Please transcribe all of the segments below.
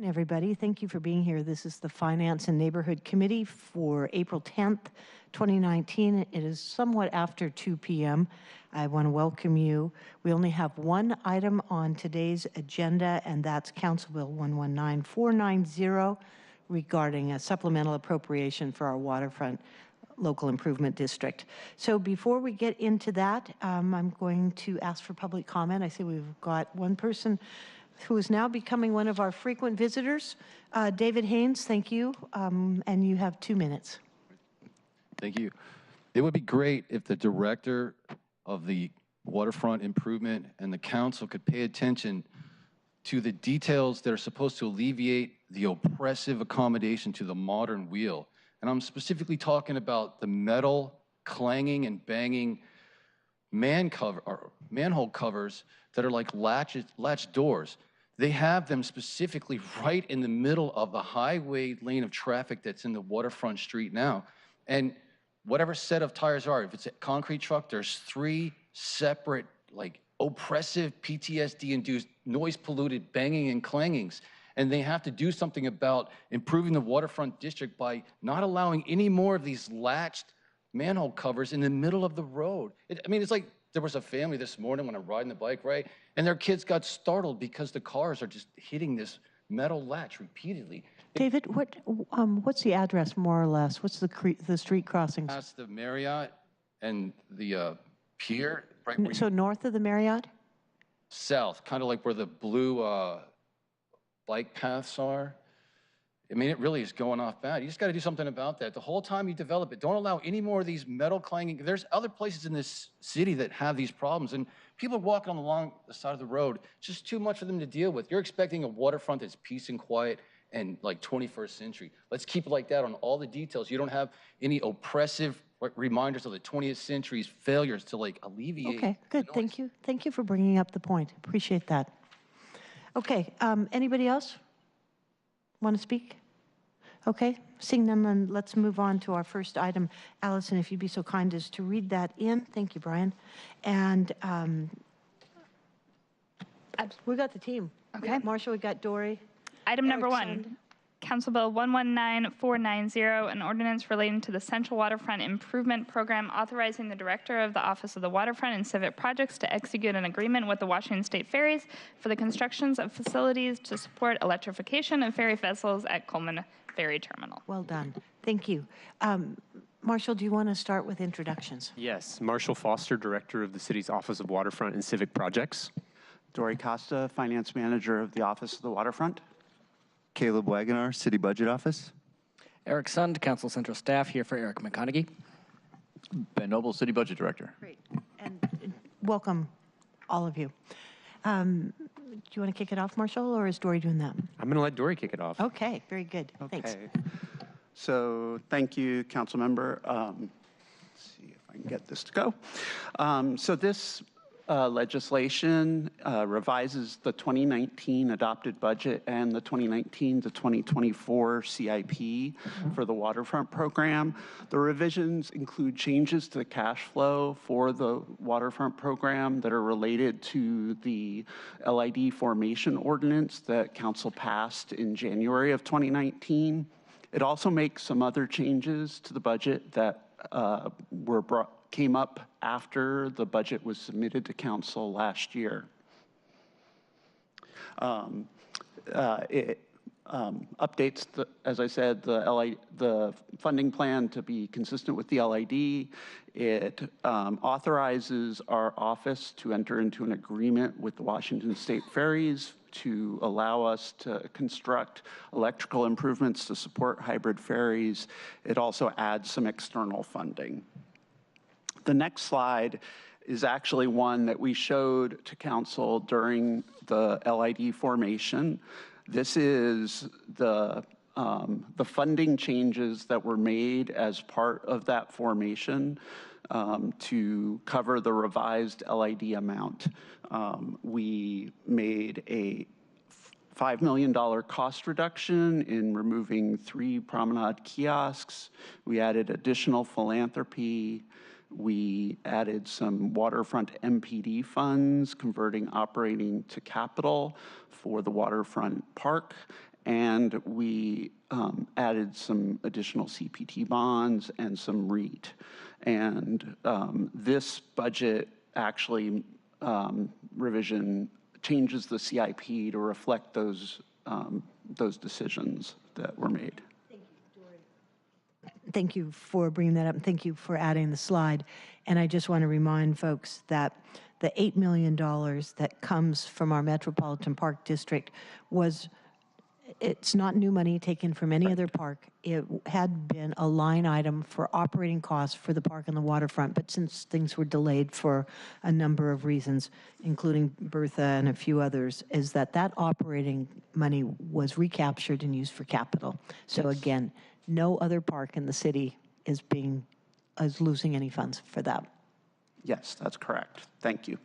everybody. Thank you for being here. This is the Finance and Neighborhood Committee for April 10th, 2019. It is somewhat after 2 p.m. I want to welcome you. We only have one item on today's agenda, and that's Council Bill 119490 regarding a supplemental appropriation for our Waterfront Local Improvement District. So before we get into that, I'm going to ask for public comment. I see we've got one person who is now becoming one of our frequent visitors. David Haynes, thank you. And you have 2 minutes. Thank you. It would be great if the director of the waterfront improvement and the council could pay attention to the details that are supposed to alleviate the oppressive accommodation to the modern wheel. And I'm specifically talking about the metal clanging and banging manhole covers that are like latch doors. They have them specifically right in the middle of the highway lane of traffic that's in the waterfront street now. And whatever set of tires are, if it's a concrete truck, there's 3 separate, like, oppressive PTSD-induced, noise-polluted banging and clangings. And they have to do something about improving the waterfront district by not allowing any more of these latched manhole covers in the middle of the road. I mean, it's like there was a family this morning when I'm riding the bike, right? And their kids got startled because the cars are just hitting this metal latch repeatedly. David, what's the address, more or less? What's the street crossings? That's the Marriott and the pier. Right so north of the Marriott? South, kind of like where the blue bike paths are. I mean, it really is going off bad. You just got to do something about that. The whole time you develop it, don't allow any more of these metal clanging. There's other places in this city that have these problems, and people are walking along the side of the road. It's just too much for them to deal with. You're expecting a waterfront that's peace and quiet and like 21st century. Let's keep it like that on all the details. You don't have any oppressive reminders of the 20th century's failures to like alleviate. Okay, good. Thank you. Thank you for bringing up the point. Appreciate that. Okay, anybody else want to speak? Okay, seeing none, then let's move on to our first item. Allison, if you'd be so kind as to read that in. Thank you, Brian. And we got the team. Okay. We got Marshall, we got Dory. Item number 1, Council Bill 119490, an ordinance relating to the Central Waterfront Improvement Program authorizing the Director of the Office of the Waterfront and Civic Projects to execute an agreement with the Washington State Ferries for the constructions of facilities to support electrification of ferry vessels at Coleman Ferry Terminal. Well done. Thank you. Marshall, do you want to start with introductions? Yes. Marshall Foster, Director of the City's Office of Waterfront and Civic Projects. Dory Costa, Finance Manager of the Office of the Waterfront. Caleb Wagonar, City Budget Office. Eric Sund, Council Central Staff, here for Eric McConaughey. Ben Noble, City Budget Director. Great. And welcome, all of you. Do you want to kick it off, Marshall, or is Dory doing that? I'm going to let Dory kick it off. Okay, very good. Okay. Thanks. So thank you, Council Member. Let's see if I can get this to go. So this legislation revises the 2019 adopted budget and the 2019 to 2024 CIP for the waterfront program. The revisions include changes to the cash flow for the waterfront program that are related to the LID formation ordinance that Council passed in January of 2019. It also makes some other changes to the budget that came up after the budget was submitted to Council last year. It updates, as I said, the funding plan to be consistent with the LID. It authorizes our office to enter into an agreement with the Washington State Ferries to allow us to construct electrical improvements to support hybrid ferries. It also adds some external funding. The next slide is actually one that we showed to Council during the LID formation. This is the funding changes that were made as part of that formation to cover the revised LID amount. We made a $5 million cost reduction in removing 3 promenade kiosks. We added additional philanthropy. We added some waterfront MPD funds, converting operating to capital for the waterfront park. and we added some additional CPT bonds and some REIT. And this budget actually revision changes the CIP to reflect those decisions that were made. Thank you for bringing that up, and thank you for adding the slide. And I just want to remind folks that the $8 million that comes from our Metropolitan Park District it's not new money taken from any other park. It had been a line item for operating costs for the park and the waterfront, but since things were delayed for a number of reasons, including Bertha and a few others, is that operating money was recaptured and used for capital. So again, no other park in the city is losing any funds for that. Yes, that's correct. Thank you.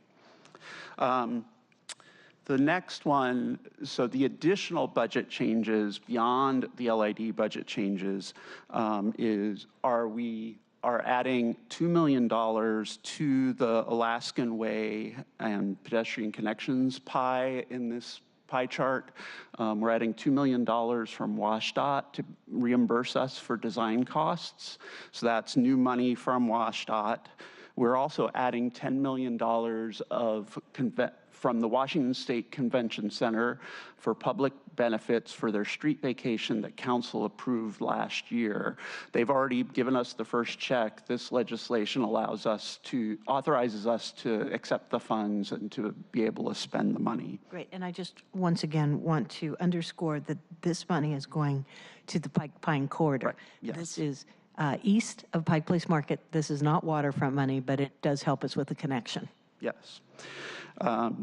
The next one, so the additional budget changes beyond the LID budget changes we are adding $2 million to the Alaskan Way and pedestrian connections pie in this pie chart. We're adding $2 million from WashDOT to reimburse us for design costs. So that's new money from WashDOT. We're also adding $10 million from the Washington State Convention Center for public benefits for their street vacation that council approved last year. They've already given us the first check. This legislation authorizes us to accept the funds and to be able to spend the money. Great, and I just once again want to underscore that this money is going to the Pike Pine Corridor. Right. Yes. This is east of Pike Place Market. This is not waterfront money, but it does help us with the connection. Yes.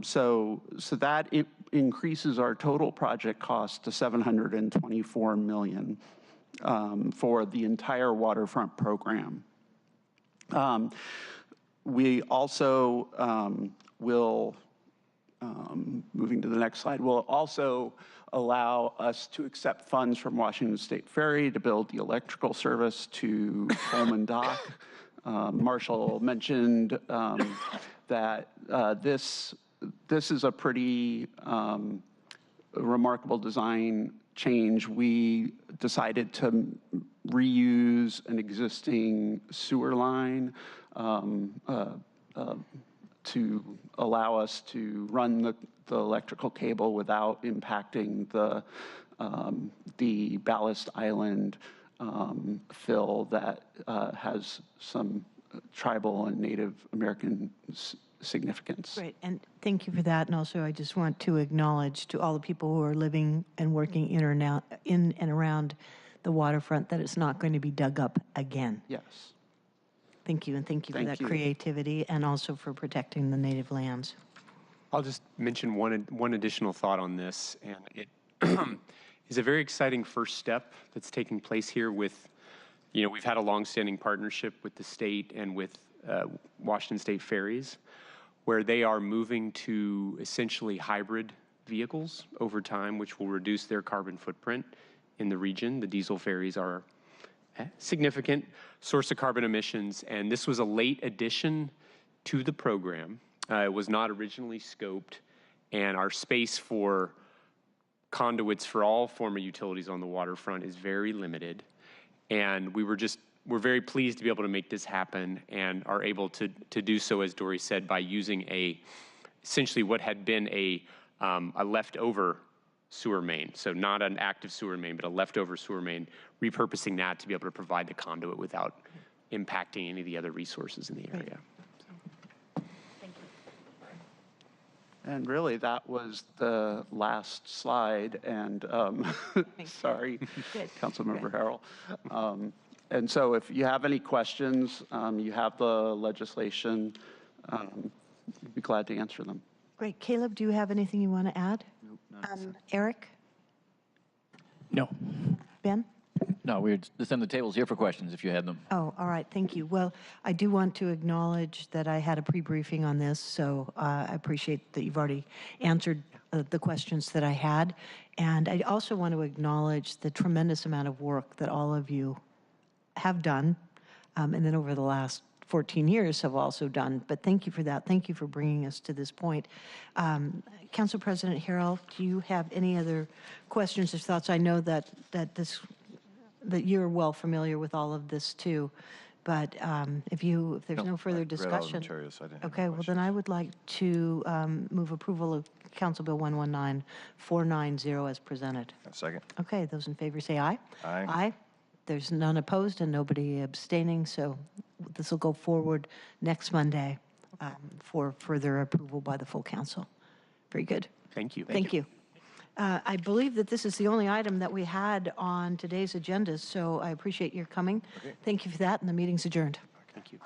So that increases our total project cost to $724 million for the entire waterfront program. We also will, moving to the next slide, will also allow us to accept funds from Washington State Ferry to build the electrical service to Coleman Dock. Marshall mentioned that this is a pretty remarkable design change. We decided to reuse an existing sewer line to allow us to run the electrical cable without impacting the ballast island fill that has some tribal and Native American significance. Great, and thank you for that. And also, I just want to acknowledge to all the people who are living and working in and around the waterfront that it's not going to be dug up again. Yes. Thank you, and thank you for that creativity and also for protecting the native lands. I'll just mention one additional thought on this, and it is a very exciting first step that's taking place here with, we've had a longstanding partnership with the state and with Washington State Ferries, where they are moving to essentially hybrid vehicles over time, which will reduce their carbon footprint in the region. The diesel ferries are a significant source of carbon emissions, and this was a late addition to the program. It was not originally scoped, and our space for conduits for all former utilities on the waterfront is very limited. And we're very pleased to be able to make this happen and are able to do so, as Dory said, by using essentially what had been a leftover sewer main. So not an active sewer main, but a leftover sewer main, repurposing that to be able to provide the conduit without impacting any of the other resources in the area. Thank you. And really, that was the last slide. And sorry, Councilmember Harrell. And so if you have any questions, you have the legislation. We'd be glad to answer them. Great. Caleb, do you have anything you want to add? Nope, not Eric? No. Ben? No, we're just on the tables here for questions if you had them. Oh, all right. Thank you. Well, I do want to acknowledge that I had a pre-briefing on this, so I appreciate that you've already answered the questions that I had. And I also want to acknowledge the tremendous amount of work that all of you have done, and then over the last 14 years have also done. But thank you for that. Thank you for bringing us to this point. Council President Harrell, do you have any other questions or thoughts? I know that you're well familiar with all of this too, but if there's no further discussion. Okay, well then I would like to move approval of Council Bill 119490 as presented. Second. Okay, those in favor say aye. Aye. Aye. There's none opposed and nobody abstaining, so this will go forward next Monday for further approval by the full council. Very good. Thank you. Thank you. I believe that this is the only item that we had on today's agenda, so I appreciate your coming. Okay. Thank you for that, and the meeting's adjourned. Thank you.